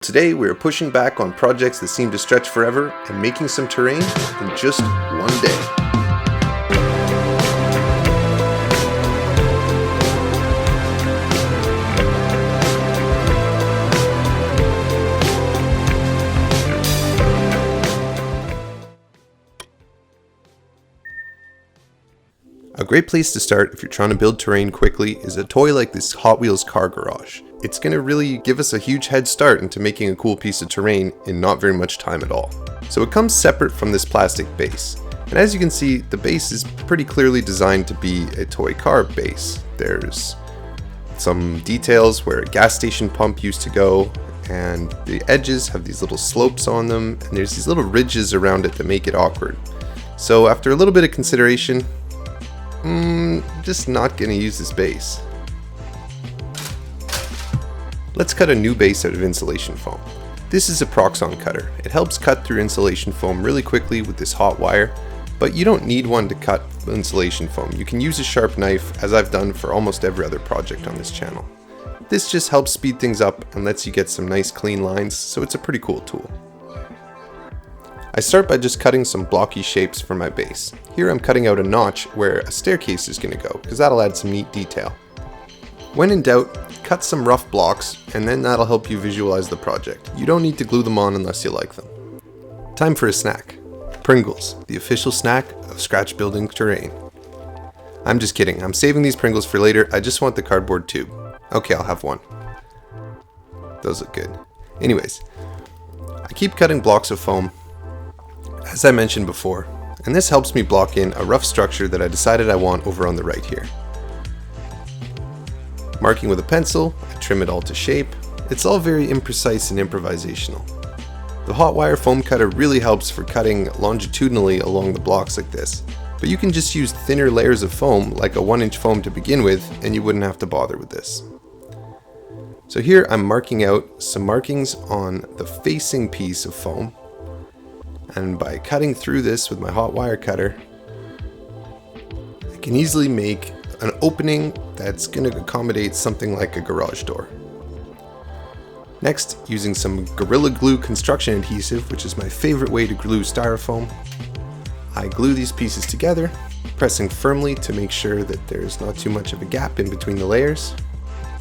Today we are pushing back on projects that seem to stretch forever and making some terrain in just one day. A great place to start if you're trying to build terrain quickly is a toy like this Hot Wheels car garage. It's going to really give us a huge head start into making a cool piece of terrain in not very much time at all. So it comes separate from this plastic base. And as you can see, the base is pretty clearly designed to be a toy car base. There's some details where a gas station pump used to go, and the edges have these little slopes on them, and there's these little ridges around it that make it awkward. So after a little bit of consideration, just not going to use this base. Let's cut a new base out of insulation foam. This is a Proxxon cutter. It helps cut through insulation foam really quickly with this hot wire, but you don't need one to cut insulation foam. You can use a sharp knife, as I've done for almost every other project on this channel. This just helps speed things up and lets you get some nice clean lines, so it's a pretty cool tool. I start by just cutting some blocky shapes for my base. Here I'm cutting out a notch where a staircase is going to go, because that'll add some neat detail. When in doubt, cut some rough blocks, and then that'll help you visualize the project. You don't need to glue them on unless you like them. Time for a snack. Pringles, the official snack of scratch building terrain. I'm just kidding, I'm saving these Pringles for later, I just want the cardboard tube. Okay, I'll have one. Those look good. Anyways, I keep cutting blocks of foam, as I mentioned before, and this helps me block in a rough structure that I decided I want over on the right here. Marking with a pencil, I trim it all to shape. It's all very imprecise and improvisational. The hot wire foam cutter really helps for cutting longitudinally along the blocks like this, but you can just use thinner layers of foam like a 1-inch foam to begin with, and you wouldn't have to bother with this. So here I'm marking out some markings on the facing piece of foam, and by cutting through this with my hot wire cutter, I can easily make an opening that's going to accommodate something like a garage door. Next, using some Gorilla Glue construction adhesive, which is my favorite way to glue styrofoam, I glue these pieces together, pressing firmly to make sure that there's not too much of a gap in between the layers.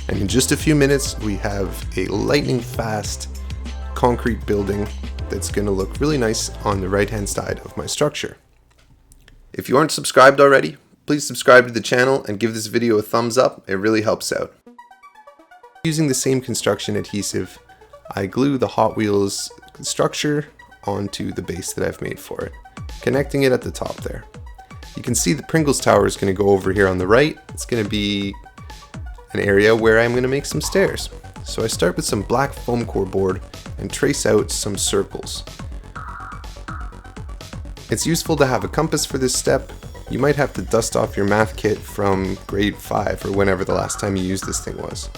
And in just a few minutes, we have a lightning fast concrete building that's going to look really nice on the right hand side of my structure. If you aren't subscribed already, please subscribe to the channel and give this video a thumbs up, it really helps out. Using the same construction adhesive, I glue the Hot Wheels structure onto the base that I've made for it, connecting it at the top there. You can see the Pringles tower is going to go over here on the right. It's going to be an area where I'm going to make some stairs. So I start with some black Foamcore board and trace out some circles. It's useful to have a compass for this step. You might have to dust off your math kit from grade 5 or whenever the last time you used this thing was.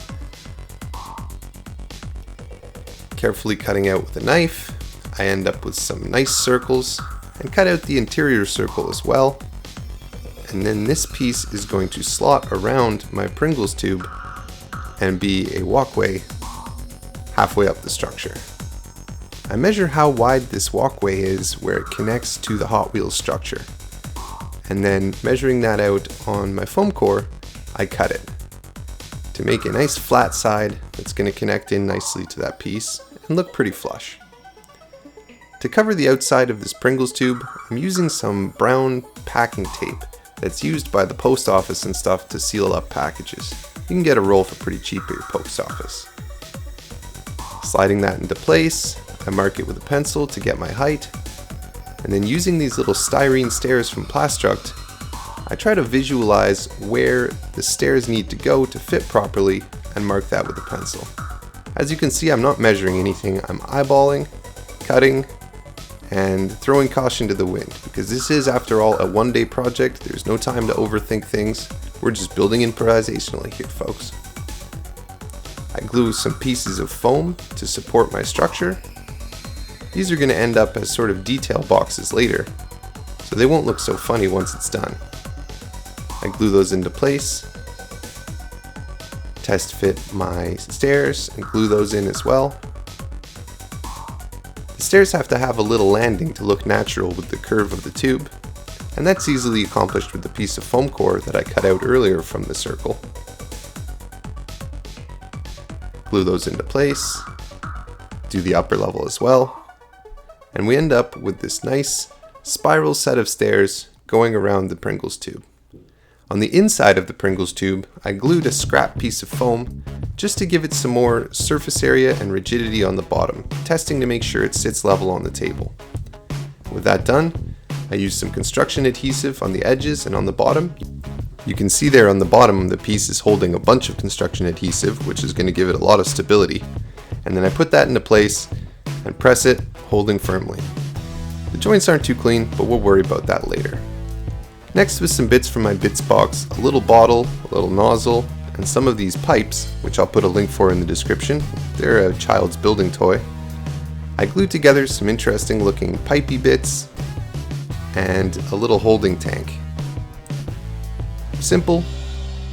Carefully cutting out with a knife, I end up with some nice circles and cut out the interior circle as well. And then this piece is going to slot around my Pringles tube and be a walkway halfway up the structure. I measure how wide this walkway is where it connects to the Hot Wheels structure. And then measuring that out on my foam core, I cut it to make a nice flat side that's going to connect in nicely to that piece and look pretty flush. To cover the outside of this Pringles tube, I'm using some brown packing tape that's used by the post office and stuff to seal up packages. You can get a roll for pretty cheap at your post office. Sliding that into place, I mark it with a pencil to get my height. And then using these little styrene stairs from Plastruct, I try to visualize where the stairs need to go to fit properly and mark that with a pencil. As you can see, I'm not measuring anything, I'm eyeballing, cutting, and throwing caution to the wind, because this is, after all, a one-day project. There's no time to overthink things. We're just building improvisationally here, folks. I glue some pieces of foam to support my structure. These are going to end up as sort of detail boxes later, so they won't look so funny once it's done. I glue those into place, test fit my stairs and glue those in as well. The stairs have to have a little landing to look natural with the curve of the tube, and that's easily accomplished with the piece of Foamcore that I cut out earlier from the circle. Glue those into place, do the upper level as well, and we end up with this nice spiral set of stairs going around the Pringles tube. On the inside of the Pringles tube, I glued a scrap piece of foam just to give it some more surface area and rigidity on the bottom, testing to make sure it sits level on the table. With that done, I used some construction adhesive on the edges and on the bottom. You can see there on the bottom the piece is holding a bunch of construction adhesive, which is going to give it a lot of stability. And then I put that into place and press it, holding firmly. The joints aren't too clean, but we'll worry about that later. Next was some bits from my bits box, a little bottle, a little nozzle, and some of these pipes, which I'll put a link for in the description. They're a child's building toy. I glued together some interesting looking pipey bits and a little holding tank. Simple,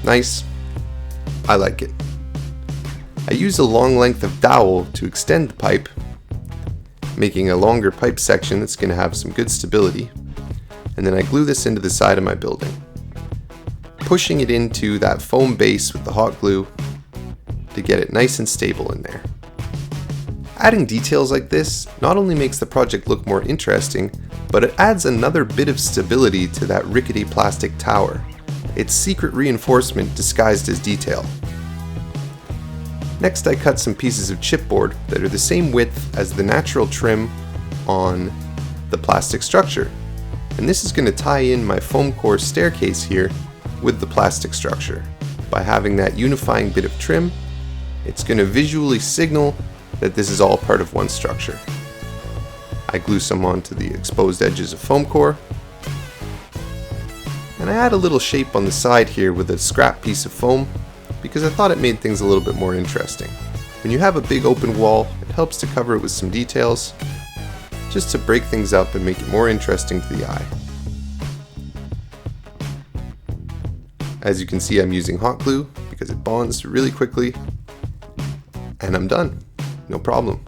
nice, I like it. I use a long length of dowel to extend the pipe, making a longer pipe section that's going to have some good stability. And then I glue this into the side of my building, pushing it into that foam base with the hot glue to get it nice and stable in there. Adding details like this not only makes the project look more interesting, but it adds another bit of stability to that rickety plastic tower. It's secret reinforcement disguised as detail. Next, I cut some pieces of chipboard that are the same width as the natural trim on the plastic structure. And this is going to tie in my Foamcore staircase here with the plastic structure. By having that unifying bit of trim, it's going to visually signal that this is all part of one structure. I glue some onto the exposed edges of Foamcore, and I add a little shape on the side here with a scrap piece of foam because I thought it made things a little bit more interesting. When you have a big open wall, it helps to cover it with some details, just to break things up and make it more interesting to the eye. As you can see, I'm using hot glue because it bonds really quickly, and I'm done. No problem.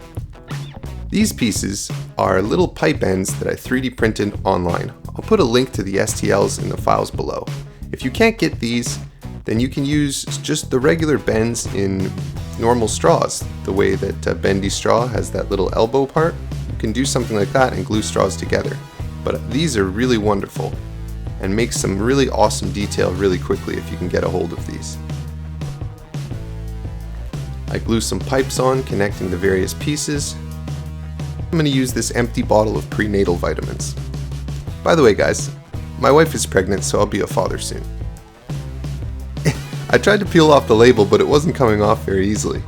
These pieces are little pipe ends that I 3D printed online. I'll put a link to the STLs in the files below. If you can't get these, then you can use just the regular bends in normal straws. The way that a bendy straw has that little elbow part, you can do something like that and glue straws together. But these are really wonderful and make some really awesome detail really quickly if you can get a hold of these. I glue some pipes on, connecting the various pieces. I'm going to use this empty bottle of prenatal vitamins. By the way guys, my wife is pregnant, so I'll be a father soon. I tried to peel off the label, but it wasn't coming off very easily.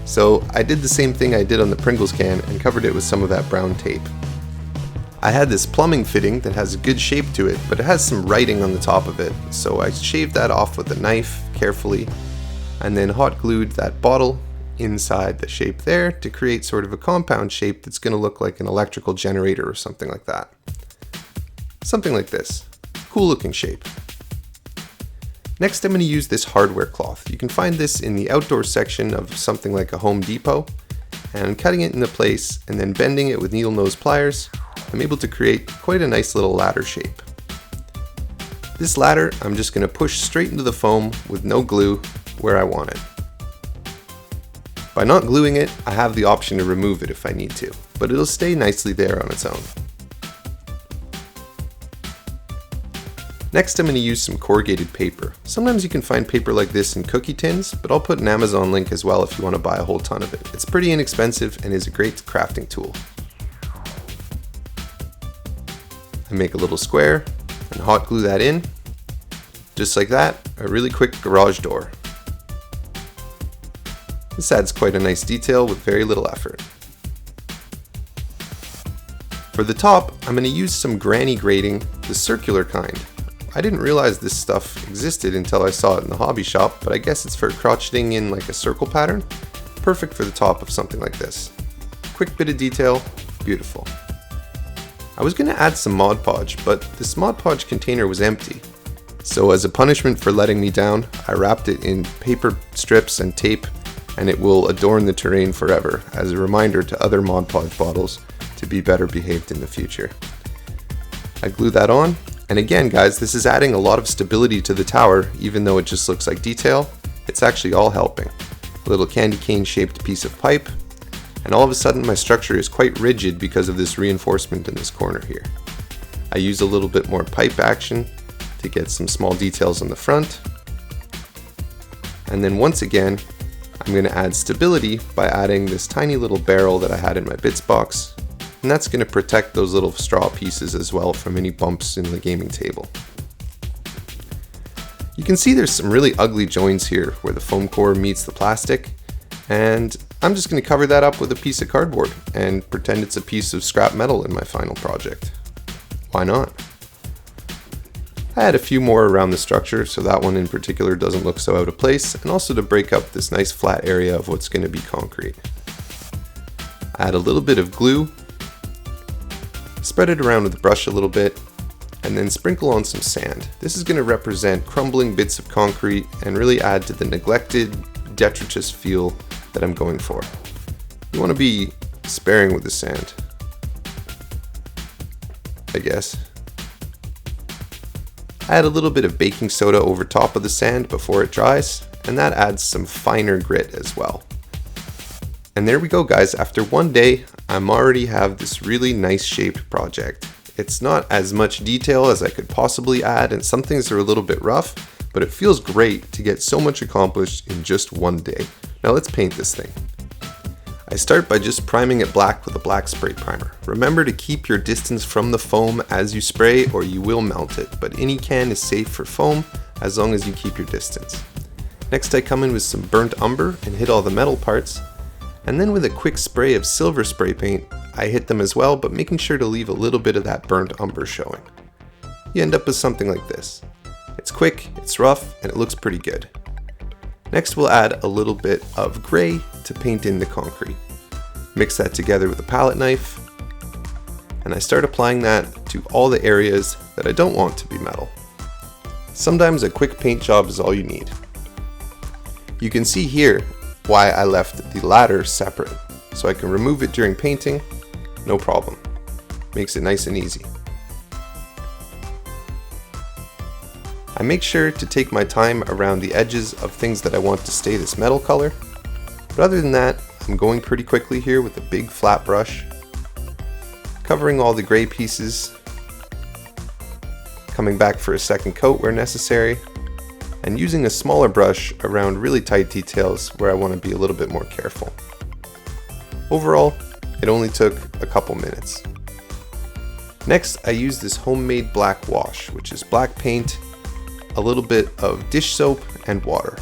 So I did the same thing I did on the Pringles can and covered it with some of that brown tape. I had this plumbing fitting that has a good shape to it, but it has some writing on the top of it, so I shaved that off with a knife carefully, and then hot glued that bottle inside the shape there to create sort of a compound shape that's going to look like an electrical generator or something like that. Something like this. Cool looking shape. Next, I'm going to use this hardware cloth. You can find this in the outdoor section of something like a Home Depot, and I'm cutting it into place and then bending it with needle nose pliers. I'm able to create quite a nice little ladder shape. This ladder I'm just going to push straight into the foam with no glue where I want it. By not gluing it, I have the option to remove it if I need to, but it'll stay nicely there on its own. Next, I'm going to use some corrugated paper. Sometimes you can find paper like this in cookie tins, but I'll put an Amazon link as well if you want to buy a whole ton of it. It's pretty inexpensive and is a great crafting tool. I make a little square and hot glue that in. Just like that, a really quick garage door. This adds quite a nice detail with very little effort. For the top, I'm going to use some granny grating, the circular kind. I didn't realize this stuff existed until I saw it in the hobby shop, but I guess it's for crocheting in like a circle pattern. Perfect for the top of something like this. Quick bit of detail, beautiful. I was going to add some Mod Podge, but this Mod Podge container was empty. So as a punishment for letting me down, I wrapped it in paper strips and tape, and it will adorn the terrain forever as a reminder to other Mod Podge bottles to be better behaved in the future. I glue that on, and again guys, this is adding a lot of stability to the tower. Even though it just looks like detail, it's actually all helping. A little candy cane shaped piece of pipe, and all of a sudden my structure is quite rigid because of this reinforcement in this corner here. I use a little bit more pipe action to get some small details on the front. And then once again, I'm going to add stability by adding this tiny little barrel that I had in my bits box. And that's going to protect those little straw pieces as well from any bumps in the gaming table. You can see there's some really ugly joints here where the foam core meets the plastic. And I'm just going to cover that up with a piece of cardboard and pretend it's a piece of scrap metal in my final project. Why not? I had a few more around the structure so that one in particular doesn't look so out of place, and also to break up this nice flat area of what's going to be concrete. Add a little bit of glue, spread it around with the brush a little bit, and then sprinkle on some sand. This is going to represent crumbling bits of concrete and really add to the neglected, detritus feel that I'm going for. You want to be sparing with the sand, I guess. Add a little bit of baking soda over top of the sand before it dries, and that adds some finer grit as well. And there we go guys, after one day, I'm already have this really nice shaped project. It's not as much detail as I could possibly add, and some things are a little bit rough, but it feels great to get so much accomplished in just one day. Now let's paint this thing. I start by just priming it black with a black spray primer. Remember to keep your distance from the foam as you spray or you will melt it, but any can is safe for foam as long as you keep your distance. Next I come in with some burnt umber and hit all the metal parts, and then with a quick spray of silver spray paint, I hit them as well, but making sure to leave a little bit of that burnt umber showing. You end up with something like this. It's quick, it's rough, and it looks pretty good. Next we'll add a little bit of gray to paint in the concrete. Mix that together with a palette knife, and I start applying that to all the areas that I don't want to be metal. Sometimes a quick paint job is all you need. You can see here why I left the ladder separate, so I can remove it during painting, no problem. Makes it nice and easy. I make sure to take my time around the edges of things that I want to stay this metal color, but other than that, I'm going pretty quickly here with a big flat brush, covering all the gray pieces, coming back for a second coat where necessary, and using a smaller brush around really tight details where I want to be a little bit more careful. Overall, it only took a couple minutes. Next, I use this homemade black wash, which is black paint, a little bit of dish soap, and water.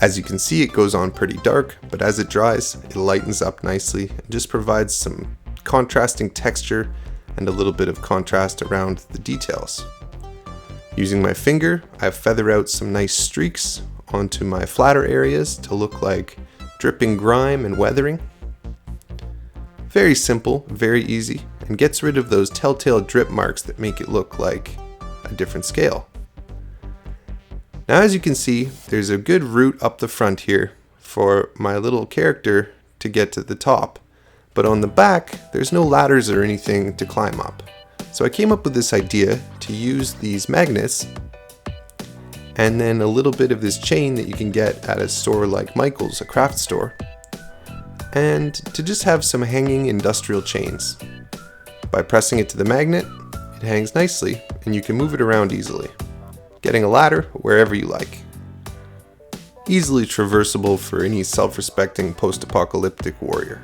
As you can see, it goes on pretty dark, but as it dries, it lightens up nicely and just provides some contrasting texture and a little bit of contrast around the details. Using my finger, I feather out some nice streaks onto my flatter areas to look like dripping grime and weathering. Very simple, very easy, and gets rid of those telltale drip marks that make it look like a different scale. Now as you can see, there's a good route up the front here for my little character to get to the top, but on the back there's no ladders or anything to climb up. So I came up with this idea to use these magnets and then a little bit of this chain that you can get at a store like Michael's, a craft store, and to just have some hanging industrial chains. By pressing it to the magnet, it hangs nicely and you can move it around easily, getting a ladder wherever you like. Easily traversable for any self-respecting post-apocalyptic warrior.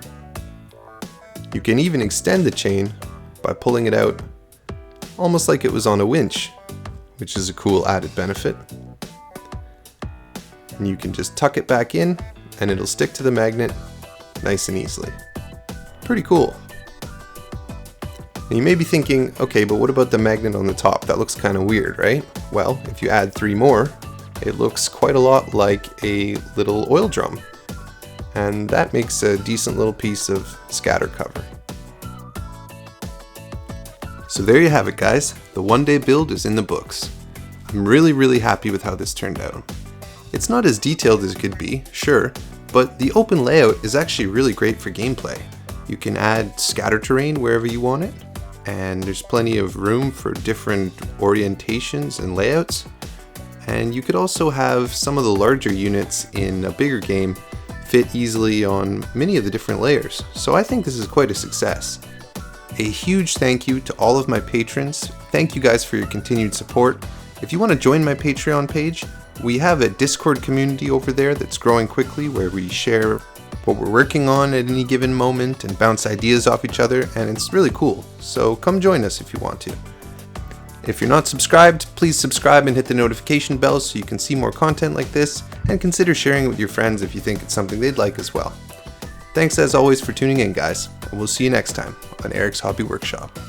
You can even extend the chain by pulling it out almost like it was on a winch, which is a cool added benefit. And you can just tuck it back in and it'll stick to the magnet nice and easily. Pretty cool. And you may be thinking, okay, but what about the magnet on the top? That looks kind of weird, right? Well, if you add 3 more, it looks quite a lot like a little oil drum. And that makes a decent little piece of scatter cover. So there you have it, guys. The one-day build is in the books. I'm really happy with how this turned out. It's not as detailed as it could be, sure, but the open layout is actually really great for gameplay. You can add scatter terrain wherever you want it, and there's plenty of room for different orientations and layouts. And you could also have some of the larger units in a bigger game fit easily on many of the different layers. So I think this is quite a success. A huge thank you to all of my patrons. Thank you guys for your continued support. If you want to join my Patreon page, we have a Discord community over there that's growing quickly, where we share what we're working on at any given moment and bounce ideas off each other, and it's really cool. So come join us if you want to. If you're not subscribed, please subscribe and hit the notification bell so you can see more content like this, and consider sharing it with your friends if you think it's something they'd like as well. Thanks as always for tuning in, guys, and we'll see you next time on Eric's Hobby Workshop.